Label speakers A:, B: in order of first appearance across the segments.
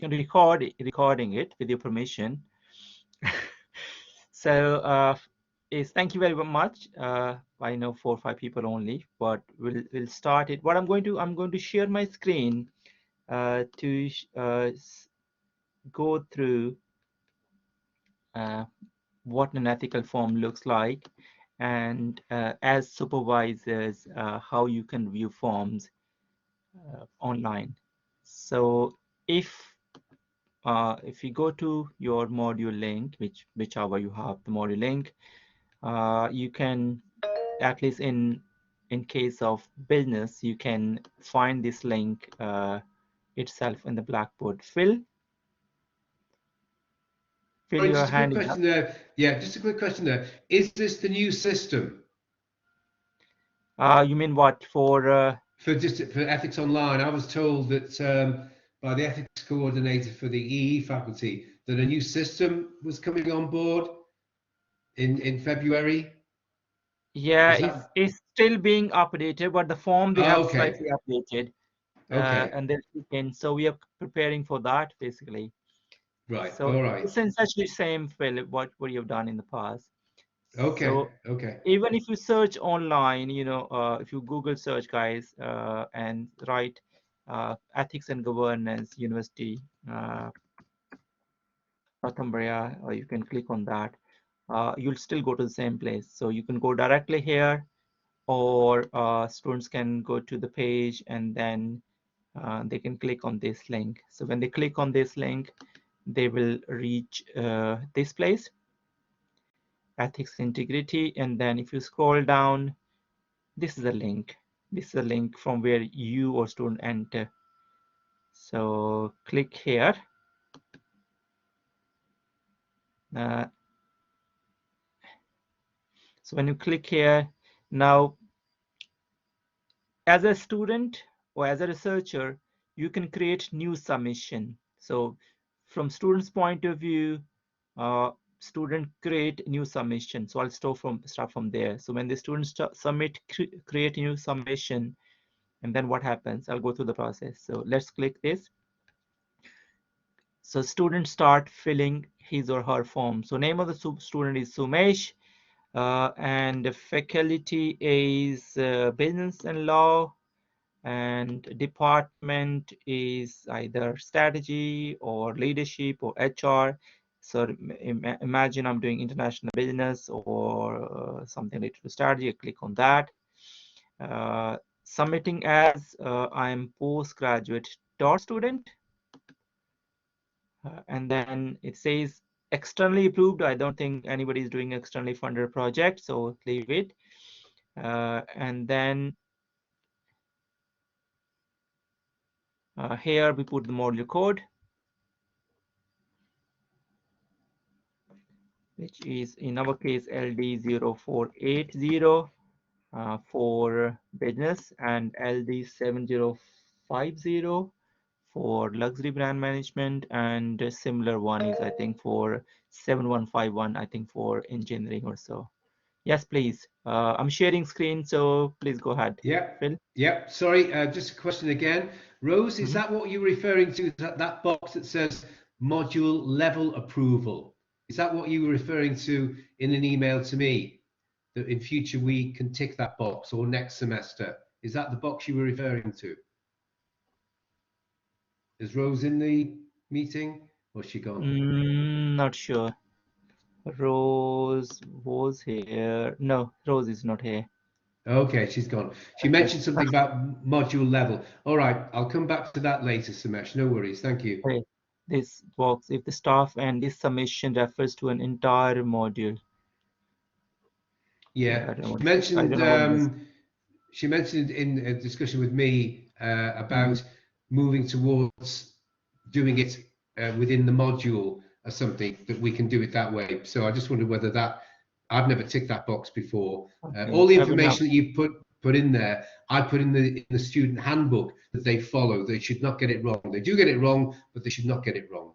A: recording it with your permission. So thank you very much. I know 4 or 5 people only, but we'll start it. What I'm going to share my screen to go through what an ethical form looks like, and as supervisors, how you can view forms online. So if you go to your module link, whichever you have the module link, you can, at least in case of business, you can find this link itself in the Blackboard. Phil
B: Sorry,
A: your
B: just a quick
A: hand is up.
B: question there. Yeah, just a quick question there. Is this the new system
A: You mean what for
B: for ethics online? I was told that by the ethics coordinator for the EE faculty that a new system was coming on board in February.
A: yeah,
B: Is that
A: it's still being updated, but the form they have
B: okay?
A: slightly updated,
B: Okay,
A: and then so we are preparing for that basically.
B: right.
A: So
B: All right.
A: it's essentially same, Phil, what you've done in the past.
B: Okay,
A: So
B: okay.
A: even if you search online, if you Google search, guys, and write ethics and governance university, Northumbria, or you can click on that, you'll still go to the same place. So you can go directly here, or students can go to the page and then they can click on this link. So when they click on this link, they will reach this place, ethics integrity, and then if you scroll down, this is a link. This is a link from where you or student enter. So click here. Uh, so when you click here, now as a student or as a researcher, you can create new submission. So from student's point of view, student create new submission. So I'll start from there. So when the students submit, create new submission, and then what happens? I'll go through the process. So let's click this. So students start filling his or her form. So name of the student is Sumesh, and the faculty is business and law, and department is either strategy or leadership or HR. So imagine I'm doing international business or something related to strategy. I click on that. Submitting as I'm postgraduate student, and then it says externally approved. I don't think anybody is doing externally funded project, so leave it. And then here we put the module code, which is in our case LD0480 for business, and LD7050 for luxury brand management, and a similar one is I think for 7151, I think for engineering or so. Yes, please. I'm sharing screen, so please go ahead,
B: Yep.
A: Phil.
B: Yep. Sorry, just a question again. Rose, is
A: Mhm.
B: that what you're referring to? That box that says module level approval? Is that what you were referring to in an email to me? That in future we can tick that box, or next semester? Is that the box you were referring to? Is Rose in the meeting, or is she gone?
A: Not sure. Rose was here. No, Rose is not here.
B: Okay, she's gone. She
A: Okay.
B: mentioned something about module level. All right, I'll come back to that later, Samesh. No worries. Thank you.
A: Okay. This box, if the staff and this submission refers to an entire module. Okay,
B: Yeah,
A: I don't know what it is.
B: she mentioned in a discussion with me
A: Mhm.
B: about moving towards doing it within the module or something, that we can do it that way. So I just wondered whether that, I've never ticked that box before.
A: Okay.
B: All the
A: I will now.
B: information that you put in there, I put in the student handbook that they follow. They should not get it wrong. They do get it wrong, but they should not get it wrong.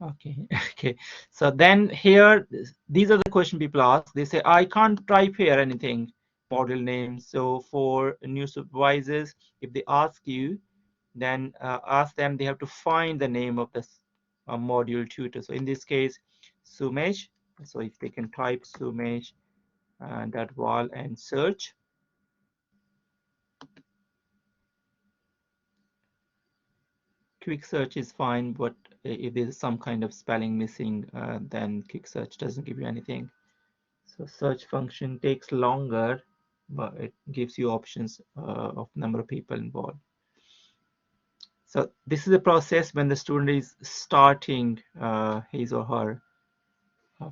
A: Okay. Okay. So then here, these are the question people ask. They say, I can't type here anything, model name. So for new supervisors, if they ask you, then ask them, they have to find the name of the module tutor. So in this case, Sumesh. So if they can type Sumesh that wall and search. Quick search is fine, but if there's some kind of spelling missing, then quick search doesn't give you anything. So search function takes longer, but it gives you options of number of people involved. So this is the process when the student is starting his or her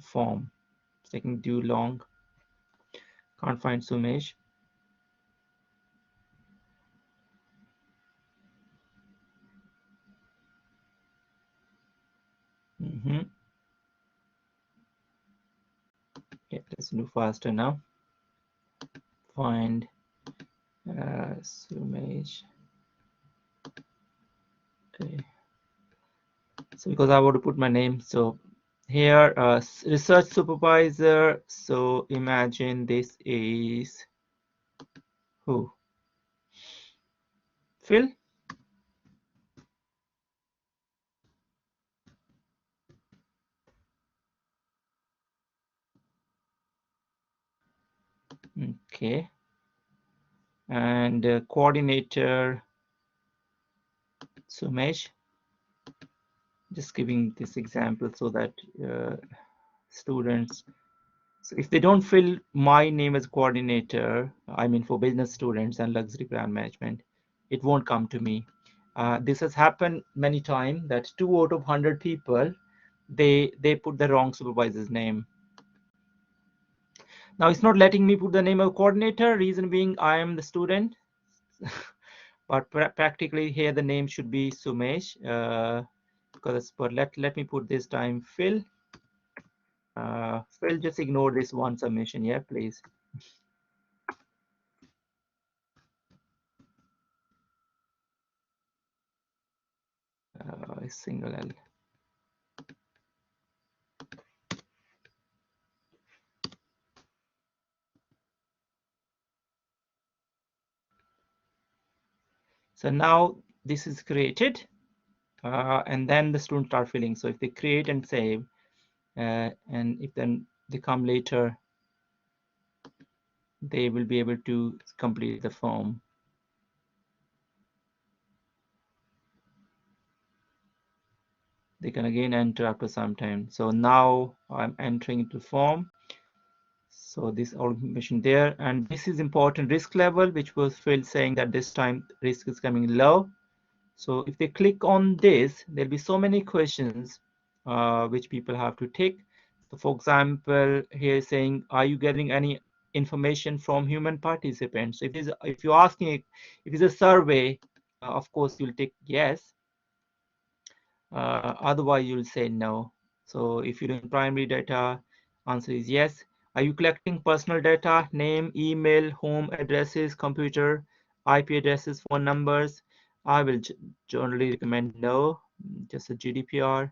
A: form. It's taking too long. Can't find Sumesh. Okay, let's do faster now. Find Sumesh. Okay. So because I want to put my name, so here research supervisor. So imagine this is who? Phil. Okay. And coordinator Sumesh. Just giving this example so that students, so if they don't fill my name as coordinator, I mean for business students and luxury brand management, it won't come to me. This has happened many times that 2 out of 100 people, they put the wrong supervisor's name. Now it's not letting me put the name of coordinator, reason being I am the student. But practically here the name should be Sumesh, because but let me put this time Phil. Phil, just ignore this one submission, yeah, please. Single L. So now this is created, and then the students start filling. So if they create and save, and if then they come later, they will be able to complete the form. They can again enter after some time. So now I'm entering into form. So this all information there, and this is important risk level, which was Phil saying that this time risk is coming low. So if they click on this, there'll be so many questions which people have to tick. So for example, here saying, are you getting any information from human participants? So if you're asking, if it's a survey, of course you'll tick yes. Otherwise you'll say no. So if you're doing primary data, answer is yes. Are you collecting personal data, name, email, home addresses, computer, IP addresses, phone numbers? I will generally recommend no, just a GDPR.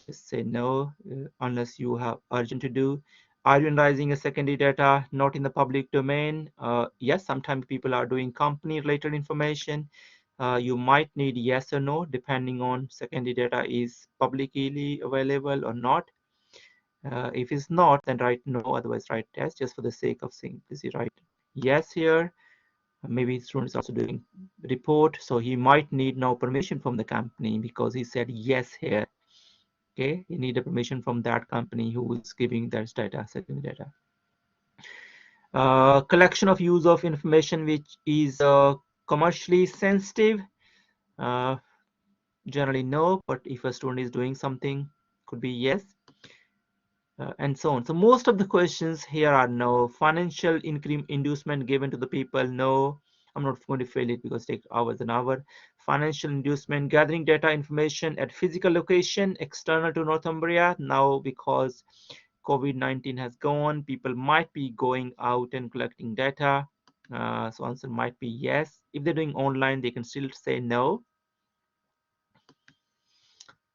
A: Just say no unless you have urgent to do. Are you analyzing a secondary data not in the public domain? Yes, sometimes people are doing company related information. You might need yes or no depending on secondary data is publicly available or not. If it's not, then write no, otherwise write yes, just for the sake of simplicity, write yes here. Maybe students also doing report, so he might need no permission from the company because he said yes here. Okay, you need a permission from that company who is giving that data, secondary data. Collection of use of information which is commercially sensitive. Uh, Generally no, but if a student is doing something, could be yes, and so on. So most of the questions here are no. Financial inducement given to the people, no. I'm not going to fill it because it takes hours and hours. Financial inducement, gathering data information at physical location external to Northumbria. Now because COVID-19 has gone, people might be going out and collecting data. So answer might be yes. If they're doing online, they can still say no.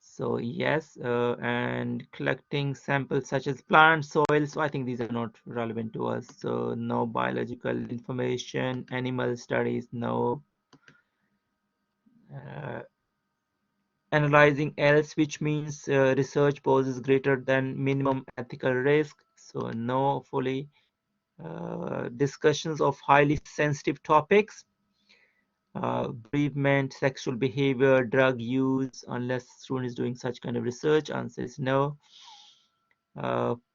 A: So yes, and collecting samples such as plant, soil. So I think these are not relevant to us. So no biological information, animal studies, no. Analyzing else, which means research poses greater than minimum ethical risk. So no, fully. Discussions of highly sensitive topics, bereavement, sexual behavior, drug use, unless student is doing such kind of research. Answer is no.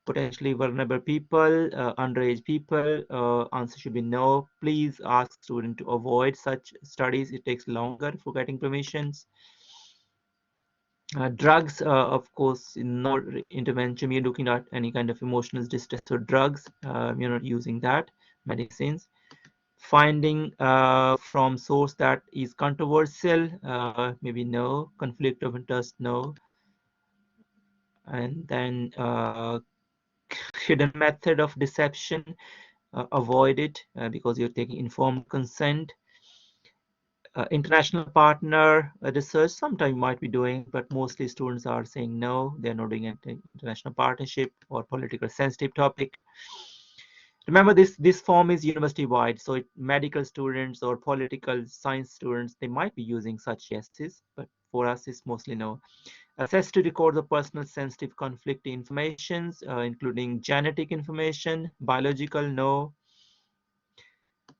A: Potentially vulnerable people, underage people, answer should be no. Please ask student to avoid such studies. It takes longer for getting permissions. Drugs, of course, no intervention. You're looking at any kind of emotional distress or drugs. You're not using that. Medicines. Finding from source that is controversial, maybe no. Conflict of interest, no. And then hidden method of deception, avoid it because you're taking informed consent. International partner research, sometimes you might be doing, but mostly students are saying no, they're not doing an international partnership or political sensitive topic. Remember, this form is university wide, so medical students or political science students, they might be using such yeses, but for us it's mostly no. Access to record the personal sensitive conflict informations, including genetic information, biological, no.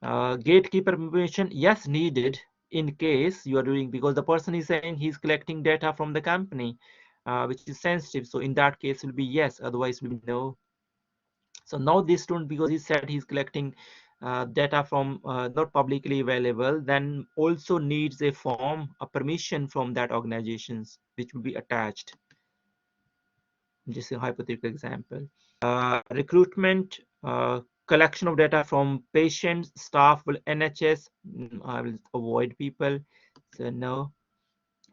A: Gatekeeper information, yes, needed in case you are doing, because the person is saying he's collecting data from the company, which is sensitive. So in that case, it will be yes, otherwise it will be no. So now this student, because he said he's collecting data from not publicly available, then also needs a form, a permission from that organizations, which will be attached. Just a hypothetical example. Recruitment, collection of data from patients, staff, will NHS, I will avoid people. So no,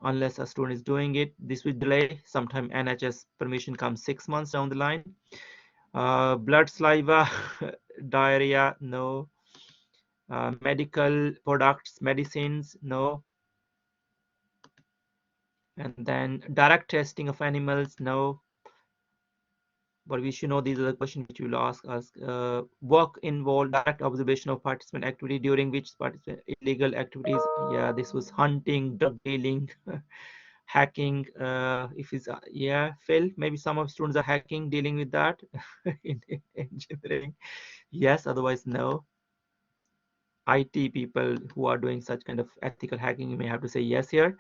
A: unless a student is doing it, this will delay. Sometimes NHS permission comes 6 months down the line. Blood, saliva, diarrhea, no. Medical products, medicines, no. And then direct testing of animals, no. But we should know these are the questions which will ask us. Work involved direct observation of participant activity during which participant illegal activities. Yeah, this was hunting, drug dealing, hacking. If it's yeah, Phil, maybe some of students are hacking, dealing with that in engineering. Yes, otherwise no. IT people who are doing such kind of ethical hacking, you may have to say yes here.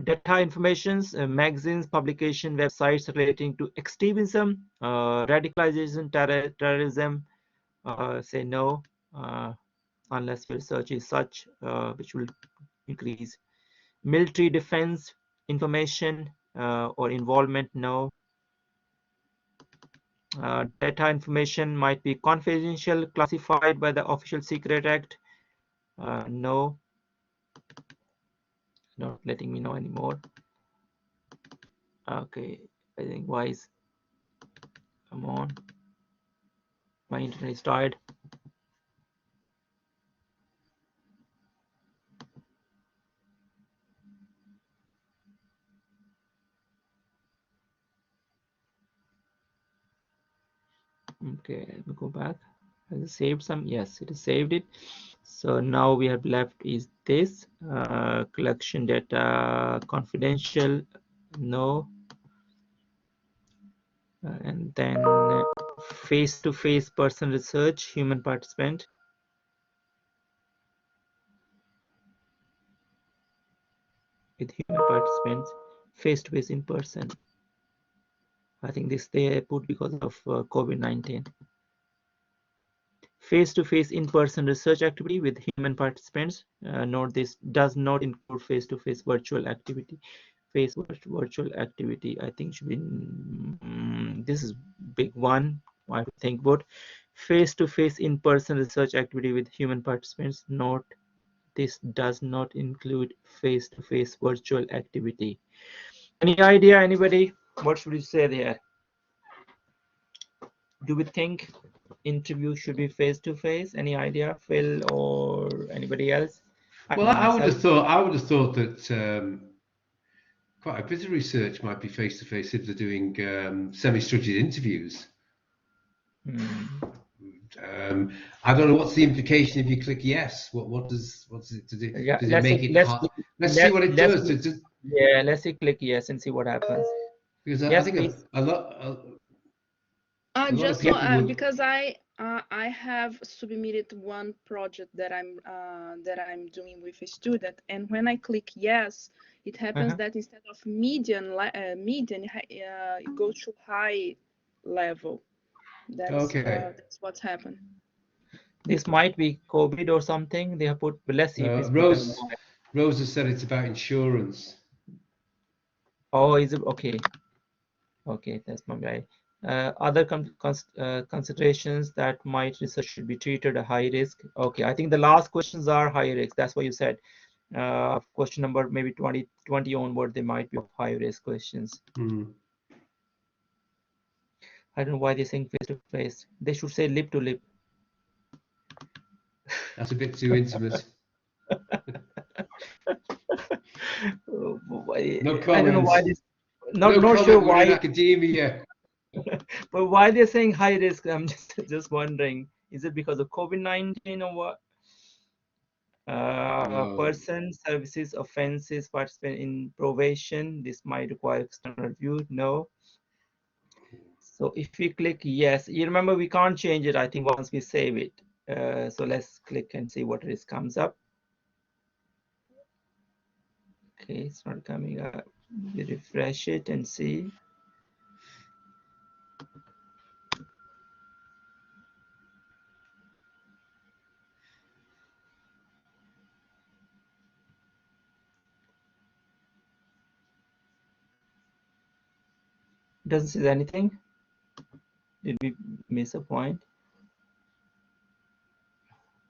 A: Data informations, magazines, publication, websites relating to extremism, radicalization, terrorism, say no, unless your research is such, which will increase. Military defense information or involvement, no. Data information might be confidential, classified by the Official Secret Act, no. Not letting me know anymore. Okay, I think wise. Come on, my internet is tired. Okay, let me go back. Has it saved some? Yes, it has saved it. So now we have left is this collection data confidential, no. And then face-to-face person research, human participant. With human participants, face-to-face in person. I think this they put because of COVID-19. Face-to-face in-person research activity with human participants. Note this does not include face-to-face virtual activity. Virtual activity, I think should be, this is big one. I have to think about face-to-face in-person research activity with human participants. Note this does not include face-to-face virtual activity. Any idea, anybody? What should we say there? Do we think interview should be face to face? Any idea, Phil or anybody else?
B: Well,
A: know myself.
B: I would have thought that quite a bit of research might be face to face if they're doing semi-structured interviews. I don't know what's the implication if you click yes. What's it to do?
A: Yeah,
B: Does it make it
A: let's
B: hard? Let's see what it
A: let's
B: does.
A: yeah, let's say click yes and see what happens.
B: Because I
A: Yes,
B: think
A: please.
B: a lot of
C: Just
A: Yeah.
B: people would.
C: because I have submitted one project that I'm doing with a student, and when I click yes, it happens
A: Uh-huh.
C: that instead of median, it goes to high level.
B: Okay.
C: That's what's happened.
A: This might be COVID or something. They have put, but let's see if it's becoming
B: Rose
A: high.
B: Rose has said it's about insurance.
A: Oh, is it okay? Okay, that's my guy. Other considerations that might research should be treated a high risk. Okay, I think the last questions are high risk. That's what you said. Question number maybe 20 onward, they might be of high risk questions.
B: Mm.
A: I don't know why they're saying face to face. They should say lip to lip.
B: That's a bit too intimate. No
A: I don't know why
B: comments.
A: this.
B: No
A: Not sure
B: comment. We're in
A: why,
B: academia.
A: but why they're saying high risk. I'm just wondering. Is it because of COVID-19 or what?
B: No.
A: Person, services, offenses, participate in probation. This might require external review. No. So if we click yes, you remember we can't change it. I think once we save it. So let's click and see what risk comes up. Okay, it's not coming up. We refresh it and see. Doesn't say anything. Did we miss a point?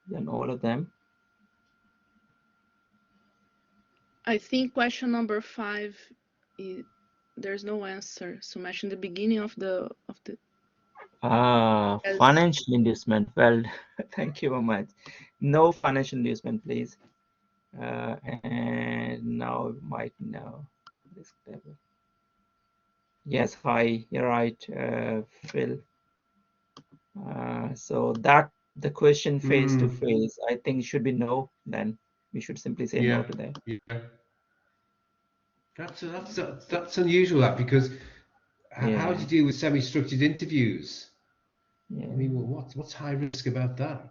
A: Then all of them.
C: I think question number 5, there's no answer. So much in the beginning of the as
A: Financial inducement. Well, thank you very much. No financial inducement, please. And now we might know risk level. Yes, hi, you're right, Phil. So that the question face to face, I think should be no. Then we should simply say no
B: Yeah.
A: to that.
B: Yeah. That's unusual. That because how do
A: Yeah,
B: you deal with semi-structured interviews?
A: yeah.
B: I mean, what's high risk about that?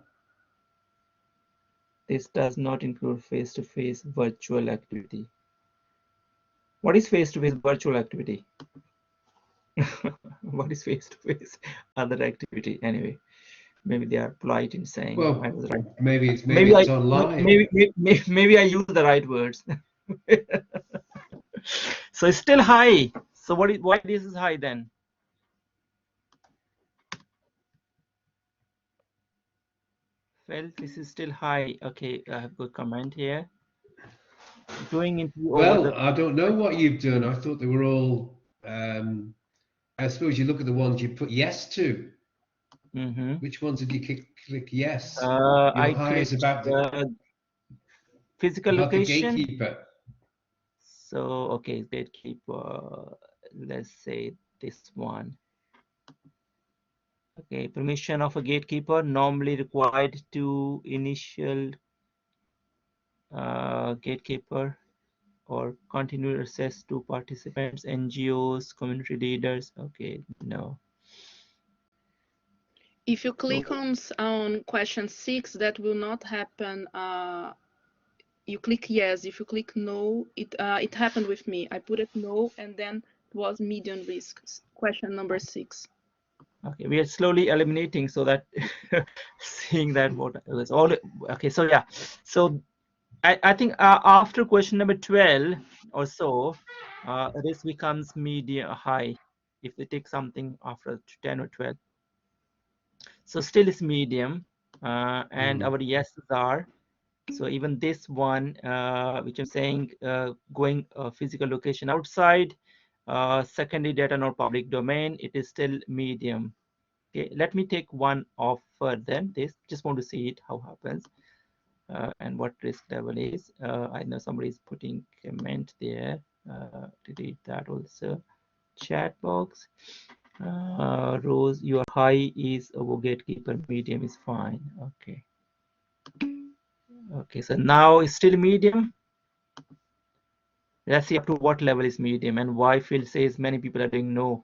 A: This does not include face to face virtual activity. What is face to face virtual activity? What is face to face other activity? Anyway, maybe they are polite in saying I
B: Well,
A: was right.
B: maybe
A: Maybe I
B: it's online.
A: maybe I use the right words. So it's still high. So why this is high then? Well, this is still high. Okay, I have good comment here. Doing interview over
B: Well,
A: the.
B: I don't know what you've done. I thought they were all. I suppose you look at the ones you put yes to. Which ones did you click yes? Your
A: I
B: high is
A: clicked physical
B: about the
A: location.
B: gatekeeper.
A: So okay, gatekeeper. Let's say this one. Okay, permission of a gatekeeper normally required to initial gatekeeper or continued access to participants, NGOs, community leaders. Okay, no.
C: if you
A: So
C: click on question 6, that will not happen. You click yes. If you click no, it happened with me. I put it no, and then it was medium risk. Question number 6.
A: okay, we are slowly eliminating so that seeing that what was all okay. So yeah, so I think after question number 12 or so, this becomes medium high if they take something after 10 or 12. So still is medium, and our yeses are. So even this one, which I'm saying, going physical location outside, secondary data not public domain, it is still medium. Okay, let me take one off further. This just want to see it how happens and what risk level is. I know somebody is putting comment there. Delete that also. Chat box. Rose, your high is over gatekeeper, medium is fine. Okay. Okay, so now it's still medium. Let's see up to what level is medium and why Phil says many people are doing no.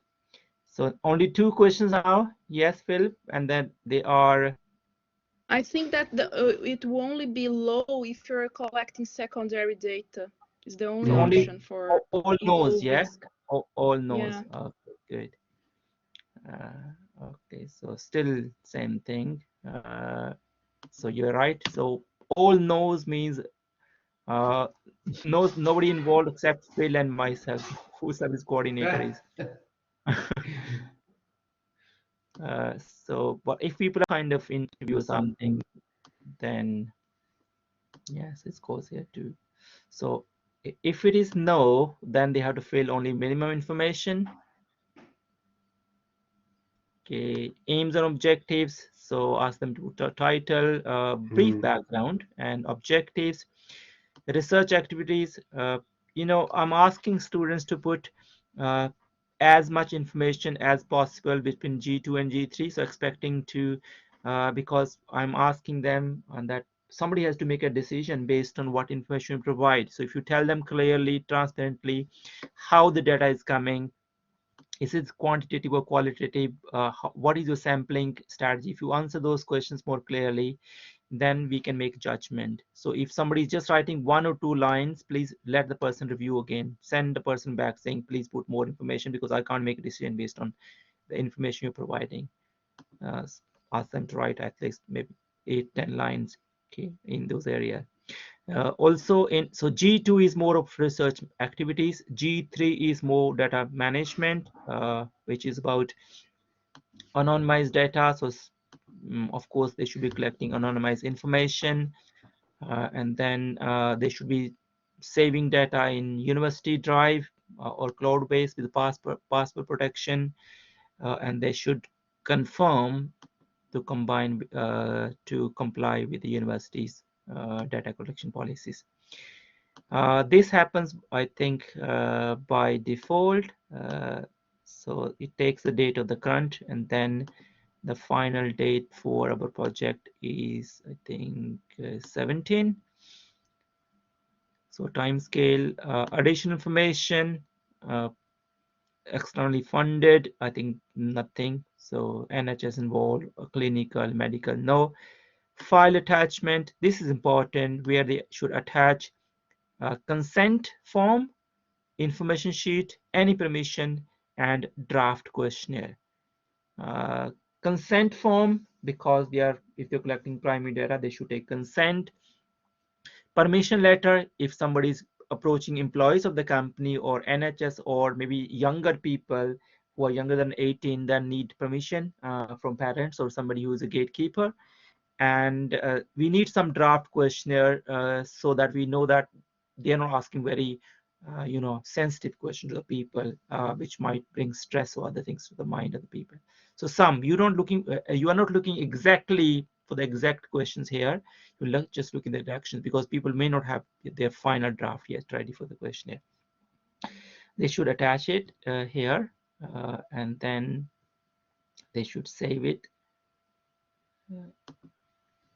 A: So only 2 questions now. Yes, Phil, and then they are.
C: I think that it will only be low if you're collecting secondary data. It's the only
A: So only
C: option for
A: all
C: low
A: knows, yeah?
C: risk.
A: All knows.
C: Yeah.
A: Okay, good. Okay, so still same thing. So you're right. So all knows means knows nobody involved except Phil and myself, who service coordinator is. So, but if people are kind of interview something, then yes, it goes here too. So if it is no, then they have to fill only minimum information. Okay, aims and objectives. So ask them to title, brief background and objectives, research activities. You know, I'm asking students to put as much information as possible between G2 and G3. So expecting to, because I'm asking them and that somebody has to make a decision based on what information you provide. So if you tell them clearly, transparently, how the data is coming, is it quantitative or qualitative? What is your sampling strategy? If you answer those questions more clearly, then we can make judgment. So if somebody is just writing 1 or 2 lines, please let the person review again. Send the person back saying, please put more information because I can't make a decision based on the information you're providing. Ask them to write at least maybe 8-10 lines, okay, in those areas. Also so G2 is more of research activities. G3 is more data management, which is about anonymized data. So of course they should be collecting anonymized information, and then they should be saving data in university drive or cloud-based with password protection, and they should confirm to comply with the university's data collection policies. This happens, I think, by default. So it takes the date of the current, and then the final date for our project is, I think, 17. So time scale, additional information, externally funded, I think nothing. So NHS involved, clinical, medical, no. File attachment, this is important, where they should attach consent form, information sheet, any permission, and draft questionnaire. Consent form, because if they're collecting primary data, they should take consent. Permission letter, if somebody is approaching employees of the company or NHS or maybe younger people who are younger than 18, then need permission from parents or somebody who is a gatekeeper. And we need some draft questionnaire so that we know that they're not asking very sensitive questions to the people, which might bring stress or other things to the mind of the people. So you are not looking exactly for the exact questions here. You just look in the directions, because people may not have their final draft yet ready for the questionnaire. They should attach it here, and then they should save it,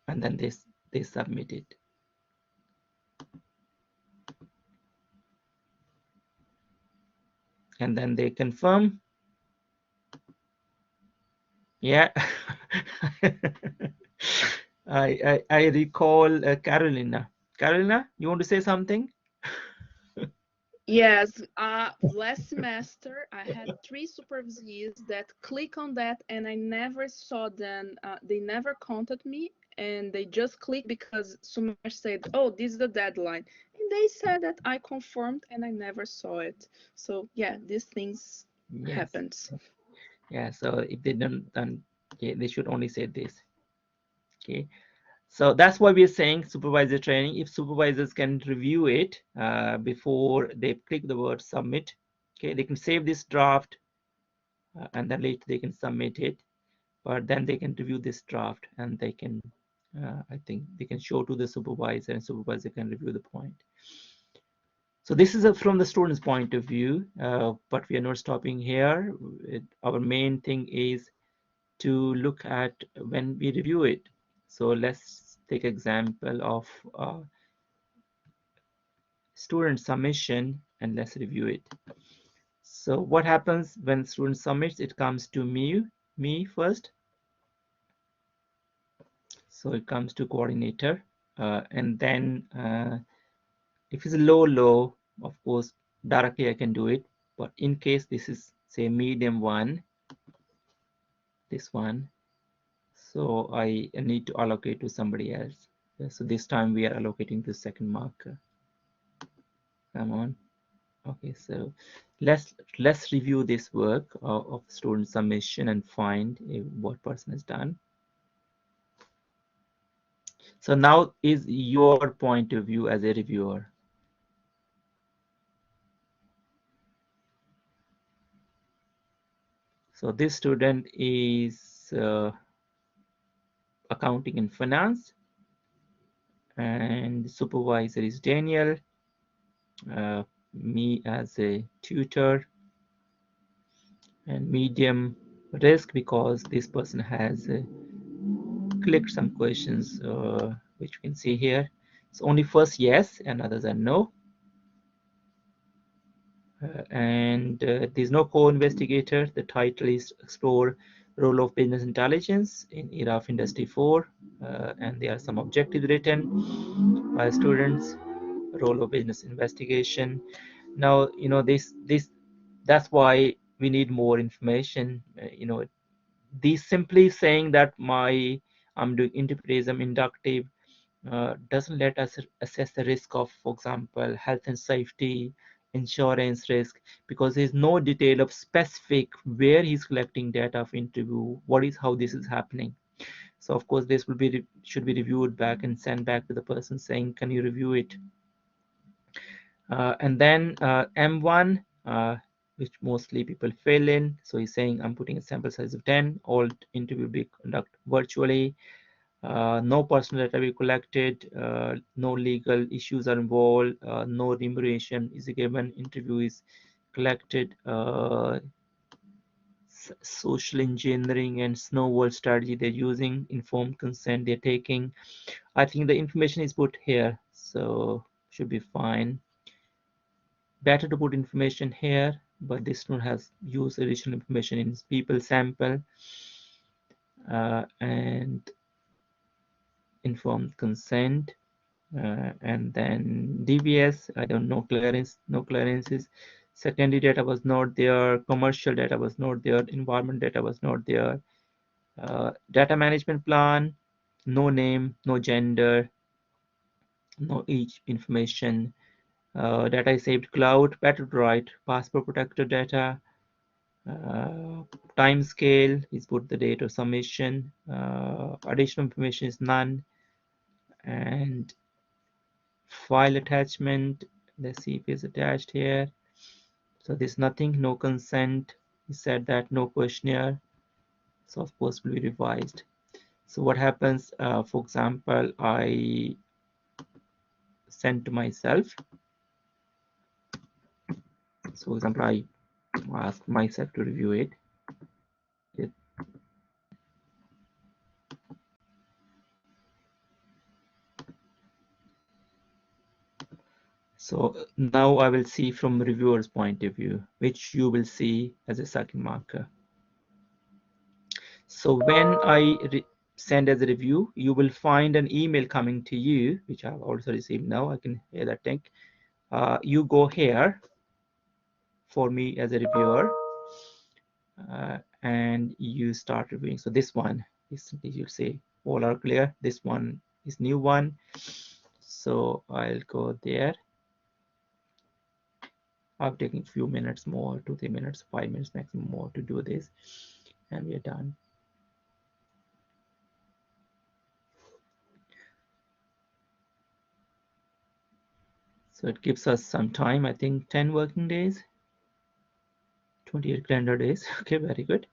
A: and then they submit it. And then they confirm. Yeah. I recall Carolina. Carolina, you want to say something?
C: Yes, last semester I had 3 supervisees that click on that and I never saw them. They never contacted me and they just click because Sumer said, oh, this is the deadline. And they said that I confirmed and I never saw it. So yeah, these things
A: Yes.
C: happens.
A: Yeah, so if they don't, then okay, they should only say this. Okay. So that's why we're saying supervisor training. If supervisors can review it before they click the word submit, okay, they can save this draft and then later they can submit it. But then they can review this draft and they can, I think they can show to the supervisor and supervisor can review the point. So this is from the student's point of view, but we are not stopping here. Our main thing is to look at when we review it. So let's take example of student submission and let's review it. So what happens when student submits? It comes to me first. So it comes to coordinator, and then if it's low, of course, directly I can do it. But in case this is say medium one, this one, so I need to allocate to somebody else. So this time we are allocating to second marker. Come on. Okay, so let's review this work of student submission and find what person has done. So now is your point of view as a reviewer. So this student is accounting and finance, and the supervisor is Daniel, me as a tutor, and medium risk because this person has clicked some questions which you can see here. So only first yes and others are no. And there's no co-investigator. The title is Explore Role of Business Intelligence in Era of Industry 4. And there are some objectives written by students. Role of business investigation. Now, you know, that's why we need more information. You know, these simply saying that I'm doing interpretism inductive doesn't let us assess the risk of, for example, health and safety, insurance risk, because there's no detail of specific where he's collecting data of interview, how this is happening. So of course this will be should be reviewed back and sent back to the person saying, can you review it? And then M1, which mostly people fill in. So he's saying I'm putting a sample size of 10. All interview will be conducted virtually. No personal data will be collected, no legal issues are involved, no remuneration is given, interview is collected, social engineering and snowball strategy they're using, informed consent they're taking. I think the information is put here, so should be fine. Better to put information here, but this one has used additional information in people sample and informed consent. And then DBS, I don't know, no clearances. Secondary data was not there, commercial data was not there, environment data was not there. Data management plan, no name, no gender, no age information. Data is saved cloud, better to write, passport protected data. Time scale is put the date of submission. Additional information is none. And file attachment, let's see if it's attached here. So there's nothing, no consent. He said that no questionnaire. So of course will be revised. So what happens, for example, I send to myself. So for example, I ask myself to review it. So now I will see from reviewer's point of view, which you will see as a second marker. So when I send as a review, you will find an email coming to you, which I've also received now. I can hear that thing. You go here for me as a reviewer, and you start reviewing. So this one is, you say all are clear. This one is new one. So I'll go there. I'm taking a few minutes more, 2-3 minutes, 5 minutes maximum more to do this, and we are done. So it gives us some time, I think 10 working days, 28 calendar days. Okay, very good.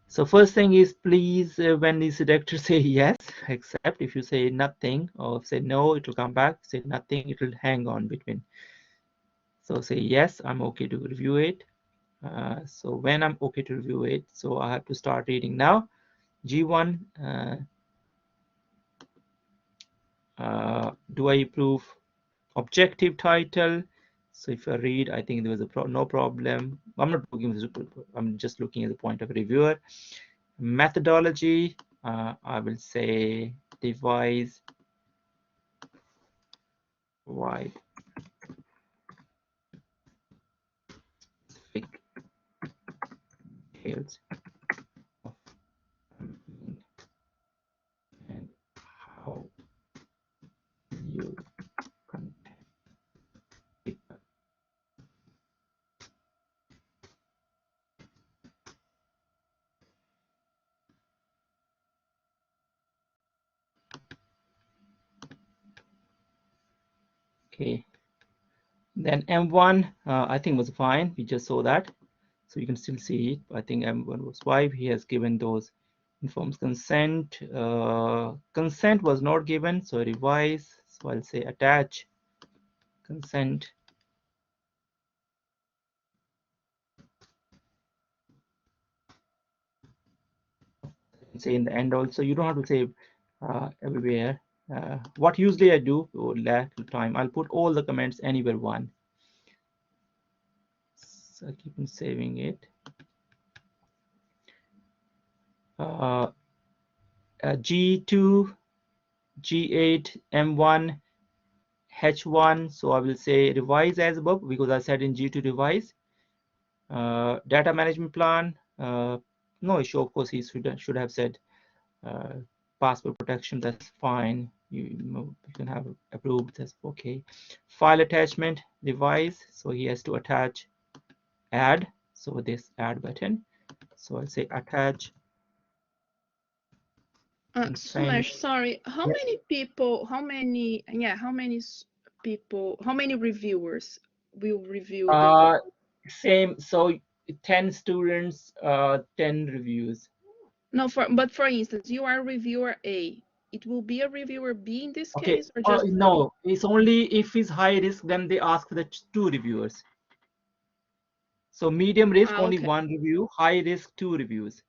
A: So first thing is, please, when the director say yes, accept. If you say nothing or say no, it will come back. Say nothing, it will hang on between. So say yes, I'm okay to review it. So when I'm okay to review it, so I have to start reading now. G1, do I approve objective title? So if I read, I think there was no problem. I'm not looking, I'm just looking at the point of reviewer. Methodology, I will say device wide specific details of and how you contact people. Okay, then M1, I think was fine. We just saw that, so you can still see it. I think M1 was 5. He has given those informs consent. Consent was not given, so revise. So I'll say attach consent. Say in the end also. You don't have to say everywhere. What usually I do, lack of time, I'll put all the comments anywhere one. So I keep on saving it. G2, G8, M1, H1. So I will say revise as above because I said in G2 revise. Data management plan, no issue. Of course, he should have said password protection. That's fine. You can have approved. That's okay. File attachment, revise. So he has to attach, add. So this add button. So I'll say attach.
C: Sumesh, sorry. How many people? How many reviewers will review the?
A: Same. So 10 students, 10 reviews.
C: No, but for instance, you are reviewer A. It will be a reviewer B in this case, or just
A: no? It's only if it's high risk, then they ask for the 2 reviewers. So medium risk, only
C: okay.
A: 1 review. High risk, 2 reviews.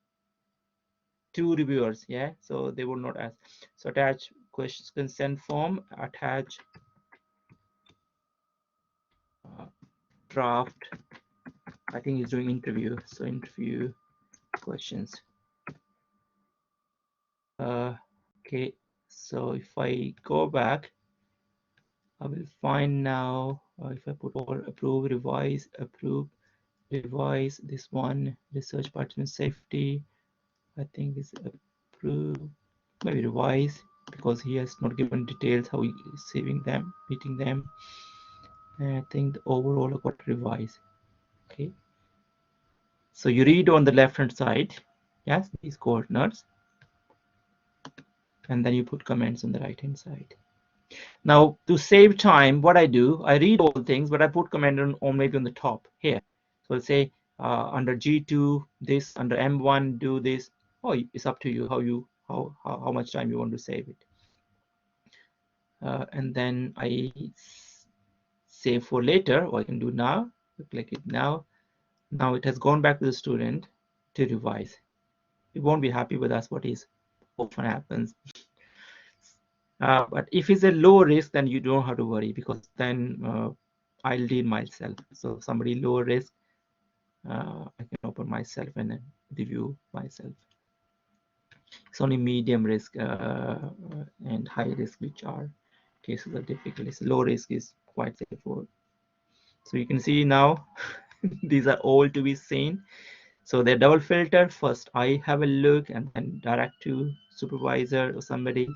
A: 2 reviewers. Yeah. So they will not ask. So attach questions consent form. Attach draft. I think he's doing interview. So interview questions. Okay. So if I go back, I will find now. If I put all approve, revise, approve, revise. This one, research participant safety. I think is approve, maybe revise, because he has not given details how he is saving them, meeting them. And I think the overall I got revise. Okay. So you read on the left hand side, yes, these coordinates, and then you put comments on the right hand side. Now to save time, what I do, I read all things, but I put comment on maybe on the top here. So I'll say under G2 this, under M1 do this. Oh, it's up to you how much time you want to save it. And then I save for later, or I can do now. Click it now. Now it has gone back to the student to revise. It won't be happy with us, what is often happens. But if it's a low risk, then you don't have to worry, because then I'll deal myself. So somebody low risk, I can open myself and then review myself. It's only medium risk and high risk which are cases are difficult. It's low risk is quite straightforward. So you can see now these are all to be seen. So they're double filtered. First I have a look and then direct to supervisor or somebody,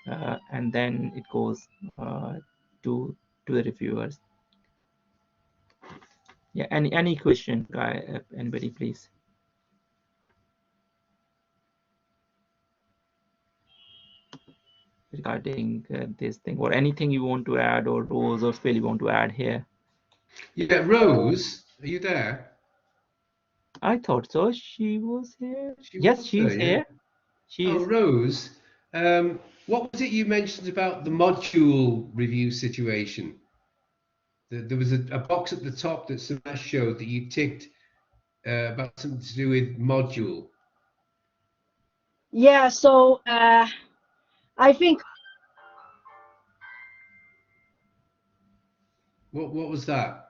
A: and then it goes to the reviewers. Yeah, any question, anybody, please, regarding this thing, or anything you want to add, or Rose or Phil you want to add here?
B: Yeah, Rose, are you there?
A: I thought so. She was here.
B: She
A: Yes,
B: was there,
A: she's
B: yeah.
A: here. She is.
B: Rose, what was it you mentioned about the module review situation? There was a box at the top that Sumesh showed that you ticked about something to do with module.
D: Yeah, so I think
B: What was that?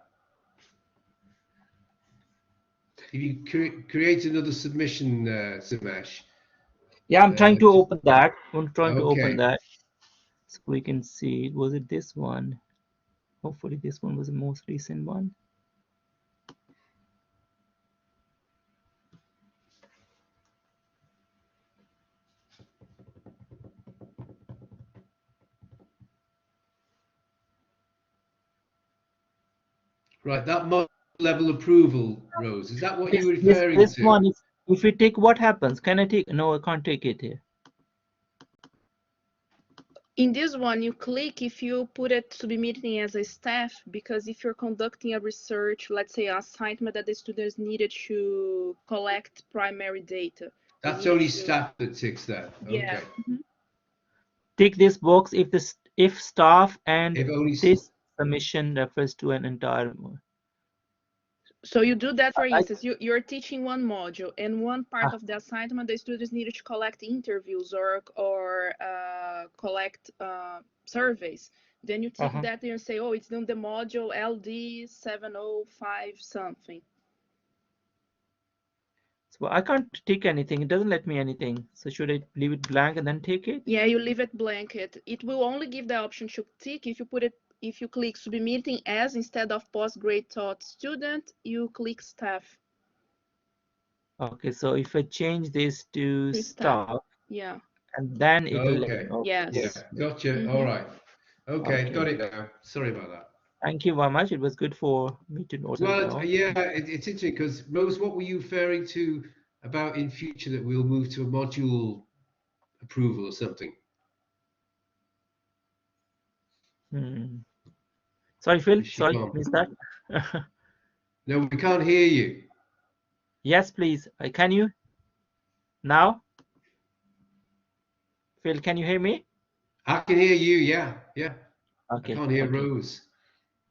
B: If you create another submission, Sumesh.
A: Yeah, I'm trying to
B: Just-
A: open that. I'm trying to open
B: okay.
A: that so we can see. Was it this one? Hopefully this one was the most recent one.
B: Right, that module level approval, Rose, is that what you were
A: This
B: referring
A: this
B: to?
A: one, if we take, what happens? Can I take? No, I can't take it here.
C: In this one, you click if you put it to be meeting as a staff, because if you're conducting a research, let's say an assignment that the students needed to collect primary data.
B: That's only staff that ticks that.
C: Yeah.
B: Okay.
A: Take this box if staff and
B: If only
A: this submission refers to an entire.
C: So you do that, for
A: I-
C: instance, you're teaching one module, and one part of the assignment, the students needed to collect interviews or collect surveys. Then you take that and say, oh, it's on the module LD 705 something.
A: So I can't take anything. It doesn't let me anything. So should I leave it blank and then take it?
C: Yeah, you leave it blank. It will only give the option to tick if you put it. If you click submitting as instead of postgrad taught student, you click staff.
A: Okay, so if I change this to staff,
C: yeah,
A: and then it will let
B: okay.
A: me know.
C: Yes.
B: Yeah, gotcha. All right. Okay,
A: Okay.
B: got it now. Sorry about that.
A: Thank you very much. It was good for me to know.
B: Well, yeah, it's interesting because Rose, what were you referring to about in future that we'll move to a module approval or something?
A: Sorry, Phil.
B: She
A: Sorry,
B: can't.
A: missed that.
B: No, we can't hear you.
A: Yes, please. Can you now? Phil, can you hear me?
B: I can hear you. Yeah, yeah.
A: Okay.
B: I can't hear
A: Okay.
B: Rose.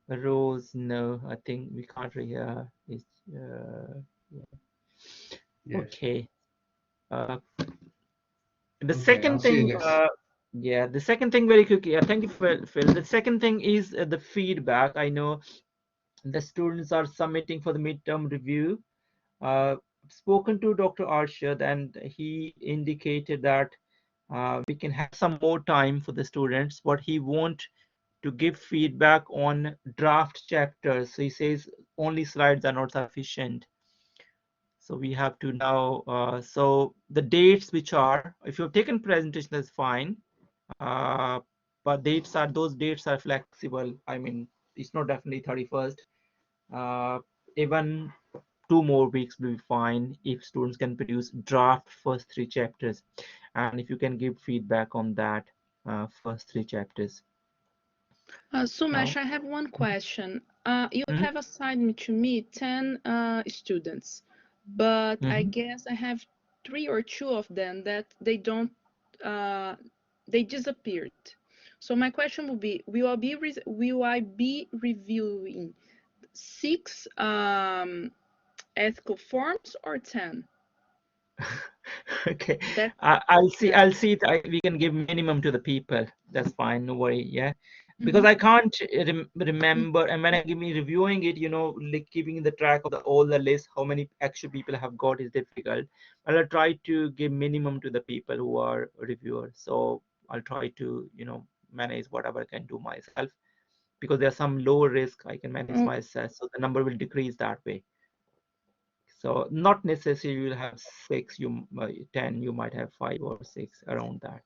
A: Rose, no, I think we can't really hear her. It's,
B: Yeah.
A: Okay. The
B: Okay,
A: second
B: I'll see you
A: thing,
B: next.
A: yeah, the second thing very quickly. Thank you, Phil. The second thing is the feedback. I know the students are submitting for the midterm review. Spoken to Dr. Arshad, and he indicated that we can have some more time for the students. What he want to give feedback on draft chapters. So he says only slides are not sufficient. So we have to now, so the dates which are, if you've taken presentation, that's fine. But those dates are flexible. I mean, it's not definitely 31st. Even 2 more weeks will be fine if students can produce draft first 3 chapters. And if you can give feedback on that first 3 chapters.
C: Sumesh, I have one question. You have assigned me to me 10 students, but I guess I have 3 or 2 of them that they don't, they disappeared. So my question will be, will I be reviewing 6 ethical forms or 10?
A: Okay, I'll see it. We can give minimum to the people. That's fine, no worry. Yeah, because I can't remember, and when I give me reviewing it, like keeping the track of all the list, how many actual people have got is difficult. But I'll try to give minimum to the people who are reviewers. So I'll try to manage whatever I can do myself, because there's some low risk I can manage myself, so the number will decrease that way. So not necessarily you'll have 6, 10, you might have 5 or 6 around that.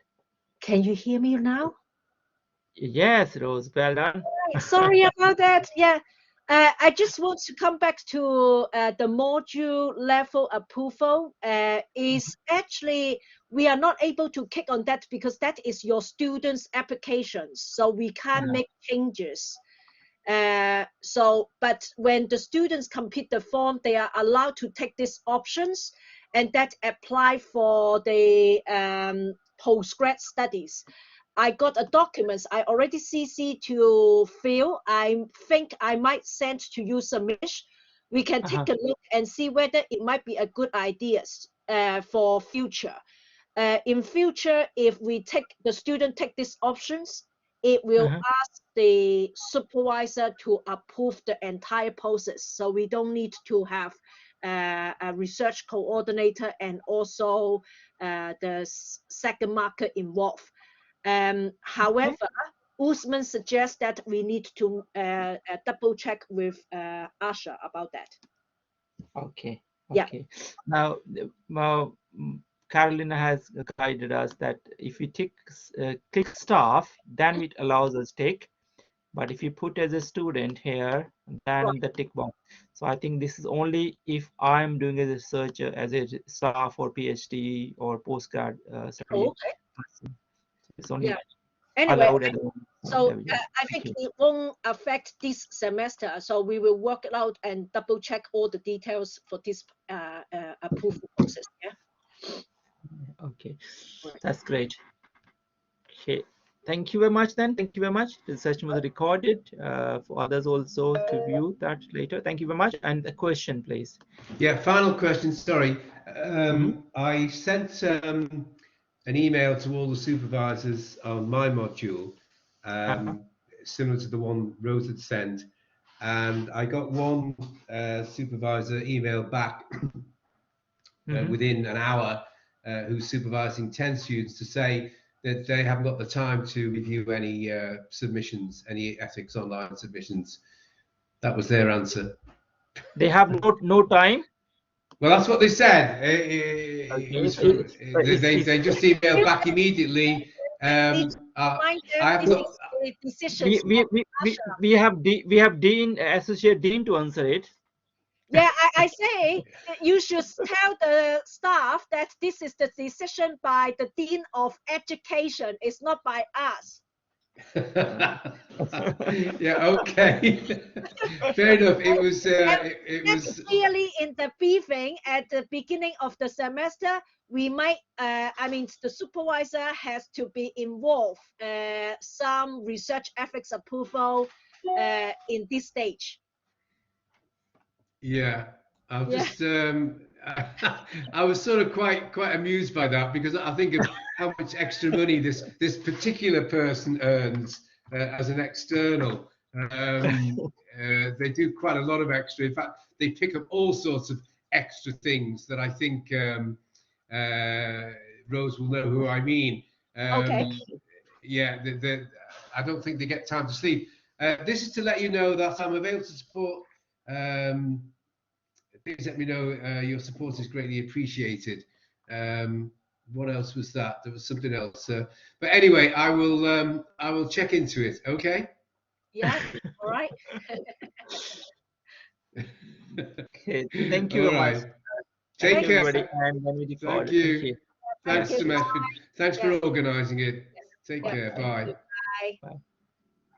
D: Can you hear me now?
A: Yes, Rose, well done.
D: Sorry about that. Yeah. I just want to come back to the module level approval. Is actually, we are not able to click on that because that is your students' applications. So we can't make changes. But when the students complete the form, they are allowed to take these options, and that apply for the postgrad studies. I got a document I already CC to Phil. I think I might send to you some image. We can take a look and see whether it might be a good idea for future. In future, if the student take these options, it will ask the supervisor to approve the entire process. So we don't need to have a research coordinator and also the second marker involved. However, Usman suggests that we need to double check with Asha about that.
A: Okay.
D: Yeah.
A: Okay. Now, Carolina has guided us that if we click staff, then it allows us tick. But if you put as a student here, then the tick box. So I think this is only if I'm doing a research as a staff or PhD or postgrad study.
D: Okay.
A: It's only
D: anyway,
A: allowed at the moment.
D: so
A: There we go.
D: I think it won't affect this semester. So we will work it out and double check all the details for this approval process. Yeah.
A: Okay, that's great. Okay, thank you very much then. Thank you very much. The session was recorded for others also to view that later. Thank you very much. And a question, please.
B: Yeah, final question, sorry. I sent an email to all the supervisors on my module, similar to the one Rose had sent, and I got one supervisor email back within an hour who's supervising 10 students to say that they haven't got the time to review any submissions, any ethics online submissions. That was their answer.
A: They have no time?
B: Well, that's what they said. They just emailed back immediately.
A: We have Dean, Associate Dean to answer it.
D: Yeah, I say you should tell the staff that this is the decision by the Dean of Education. It's not by us.
B: Yeah, okay. Fair enough. It was
D: clearly in the briefing at the beginning of the semester. We might I mean the supervisor has to be involved some research ethics approval in this stage.
B: Yeah, I'll just I was sort of quite amused by that, because I think of how much extra money this particular person earns as an external. They do quite a lot of extra. In fact, they pick up all sorts of extra things that I think Rose will know who I mean.
D: Okay.
B: Yeah, I don't think they get time to sleep. This is to let you know that I'm available to support. Please let me know your support is greatly appreciated. What else was that? There was something else. But anyway, I will check into it. Okay.
D: Yeah. All right.
A: Okay. Thank you very much.
B: Take care.
A: Thank you.
B: Thanks, Dinesh. Thanks for organising it. Take care. Bye.
D: Bye.